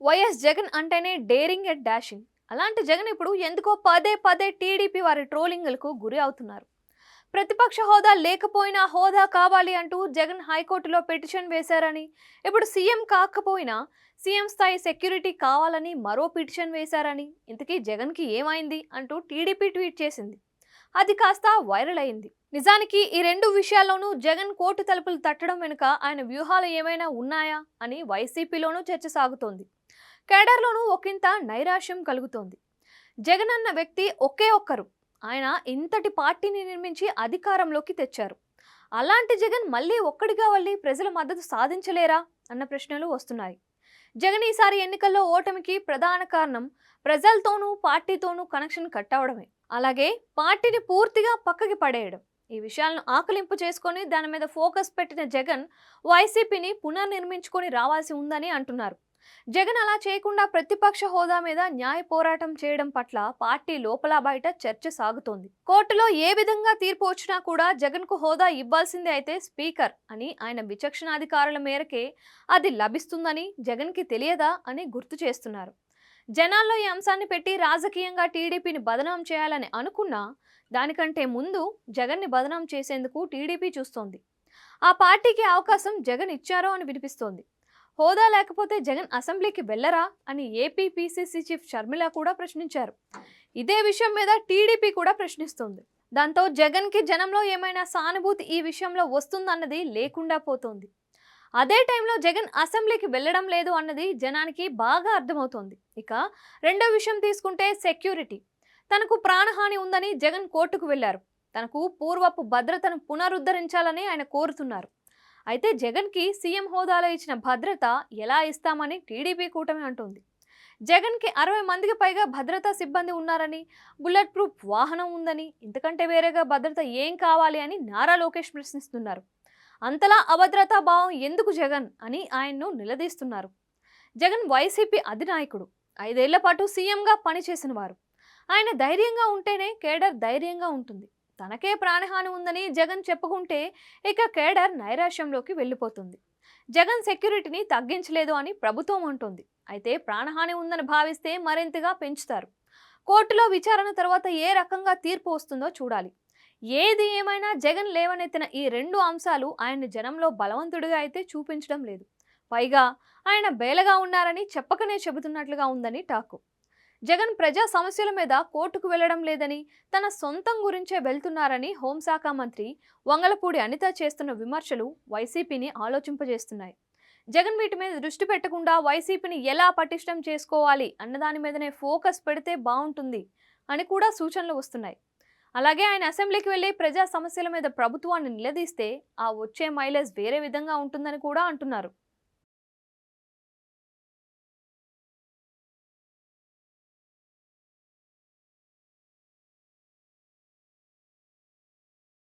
YS Jagan అంటేనే daring and dashing. అలాంటి జగన్ ఇప్పుడు ఎందుకో పదే పదే టీడీపీ వారి ట్రోలింగ్లకు గురి అవుతున్నారు. ప్రతిపక్ష హోదా లేకపోయినా హోదా కావాలి అంటూ జగన్ హైకోర్టులో పిటిషన్ వేశారని, ఇప్పుడు సీఎం కాకపోయినా సీఎం స్థాయి సెక్యూరిటీ కావాలని మరో పిటిషన్ వేశారని, ఇంతకీ జగన్కి ఏమైంది అంటూ టీడీపీ ట్వీట్ చేసింది. అది కాస్త వైరల్ అయింది. నిజానికి ఈ రెండు విషయాల్లోనూ జగన్ కోర్టు తలుపులు తట్టడం వెనుక ఆయన వ్యూహాలు ఏమైనా ఉన్నాయా అని వైసీపీలోనూ చర్చ సాగుతోంది. కేడర్లోనూ ఒకంత నైరాశ్యం కలుగుతోంది. జగన్ అన్న వ్యక్తి ఒకే ఒక్కరు. ఆయన ఇంతటి పార్టీని నిర్మించి అధికారంలోకి తెచ్చారు. అలాంటి జగన్ మళ్ళీ ఒక్కడిగా వెళ్ళి ప్రజల మద్దతు సాధించలేరా అన్న ప్రశ్నలు వస్తున్నాయి. జగన్ ఈసారి ఎన్నికల్లో ఓటమికి ప్రధాన కారణం ప్రజలతోనూ పార్టీతోనూ కనెక్షన్ కట్ అవడమే. అలాగే పార్టీని పూర్తిగా పక్కకి పడేయడం. ఈ విషయాలను ఆకలింపు చేసుకొని దాని మీద ఫోకస్ పెట్టిన జగన్ వైసీపీని పునర్నిర్మించుకొని రావాల్సి ఉందని అంటున్నారు. జగన్ అలా చేయకుండా ప్రతిపక్ష హోదా మీద న్యాయ పోరాటం చేయడం పట్ల పార్టీ లోపల బయట చర్చ సాగుతోంది. కోర్టులో ఏ విధంగా తీర్పు వచ్చినా కూడా జగన్ కు హోదా ఇవ్వాల్సిందే అయితే స్పీకర్ అని ఆయన విచక్షణాధికారుల మేరకే అది లభిస్తుందని జగన్ కి తెలియదా అని గుర్తు చేస్తున్నారు. జనాల్లో ఈ అంశాన్ని పెట్టి రాజకీయంగా టీడీపీని బదనాం చేయాలని అనుకున్నా దానికంటే ముందు జగన్ని బదనాం చేసేందుకు టీడీపీ చూస్తోంది. ఆ పార్టీకి అవకాశం జగన్ ఇచ్చారో అని వినిపిస్తోంది. హోదా లేకపోతే జగన్ అసెంబ్లీకి వెళ్లరా అని ఏపీ పీసీసీ చీఫ్ షర్మిల కూడా ప్రశ్నించారు. ఇదే విషయం మీద టీడీపీ కూడా ప్రశ్నిస్తోంది. దాంతో జగన్కి జనంలో ఏమైనా సానుభూతి ఈ విషయంలో వస్తుందన్నది లేకుండా పోతోంది. అదే టైంలో జగన్ అసెంబ్లీకి వెళ్లడం లేదు అన్నది జనానికి బాగా అర్థమవుతోంది. ఇక రెండో విషయం తీసుకుంటే సెక్యూరిటీ. తనకు ప్రాణహాని ఉందని జగన్ కోర్టుకు వెళ్లారు. తనకు పూర్వపు భద్రతను పునరుద్ధరించాలని ఆయన కోరుతున్నారు. అయితే జగన్కి సీఎం హోదాలో ఇచ్చిన భద్రత ఎలా ఇస్తామని టీడీపీ కూటమి అంటోంది. జగన్కి 60 మందికి పైగా భద్రతా సిబ్బంది ఉన్నారని, బుల్లెట్ ప్రూఫ్ వాహనం ఉందని, ఇంతకంటే వేరేగా భద్రత ఏం కావాలి అని నారా లోకేష్ ప్రశ్నిస్తున్నారు. అంతలా అభద్రతా భావం ఎందుకు జగన్ అని ఆయన్ను నిలదీస్తున్నారు. జగన్ వైసీపీ అధినాయకుడు, 5 ఏళ్ల పాటు సీఎంగా పనిచేసిన వారు. ఆయన ధైర్యంగా ఉంటేనే కేడర్ ధైర్యంగా ఉంటుంది. తనకే ప్రాణహాని ఉందని జగన్ చెప్పుకుంటే ఇక కేడర్ నైరాశ్యంలోకి వెళ్ళిపోతుంది. జగన్ సెక్యూరిటీని తగ్గించలేదు అని ప్రభుత్వం అంటుంది. అయితే ప్రాణహాని ఉందని భావిస్తే మరింతగా పెంచుతారు. కోర్టులో విచారణ తర్వాత ఏ రకంగా తీర్పు వస్తుందో చూడాలి. ఏది ఏమైనా జగన్ లేవనెత్తిన ఈ రెండు అంశాలు ఆయన్ని జనంలో బలవంతుడిగా అయితే చూపించడం లేదు. పైగా ఆయన బేలగా ఉన్నారని చెప్పకనే చెబుతున్నట్లుగా ఉందని టాకు. జగన్ ప్రజా సమస్యల మీద కోర్టుకు వెళ్లడం లేదని, తన సొంతం గురించే వెళ్తున్నారని హోంశాఖ మంత్రి వంగలపూడి అనిత చేస్తున్న విమర్శలు వైసీపీని ఆలోచింపజేస్తున్నాయి. జగన్ వీటి మీద దృష్టి పెట్టకుండా వైసీపీని ఎలా పటిష్టం చేసుకోవాలి అన్నదాని మీదనే ఫోకస్ పెడితే బాగుంటుంది అని కూడా సూచనలు వస్తున్నాయి. అలాగే ఆయన అసెంబ్లీకి వెళ్లి ప్రజా సమస్యల మీద ప్రభుత్వాన్ని నిలదీస్తే ఆ వచ్చే మైలేజ్ వేరే విధంగా ఉంటుందని కూడా అంటున్నారు.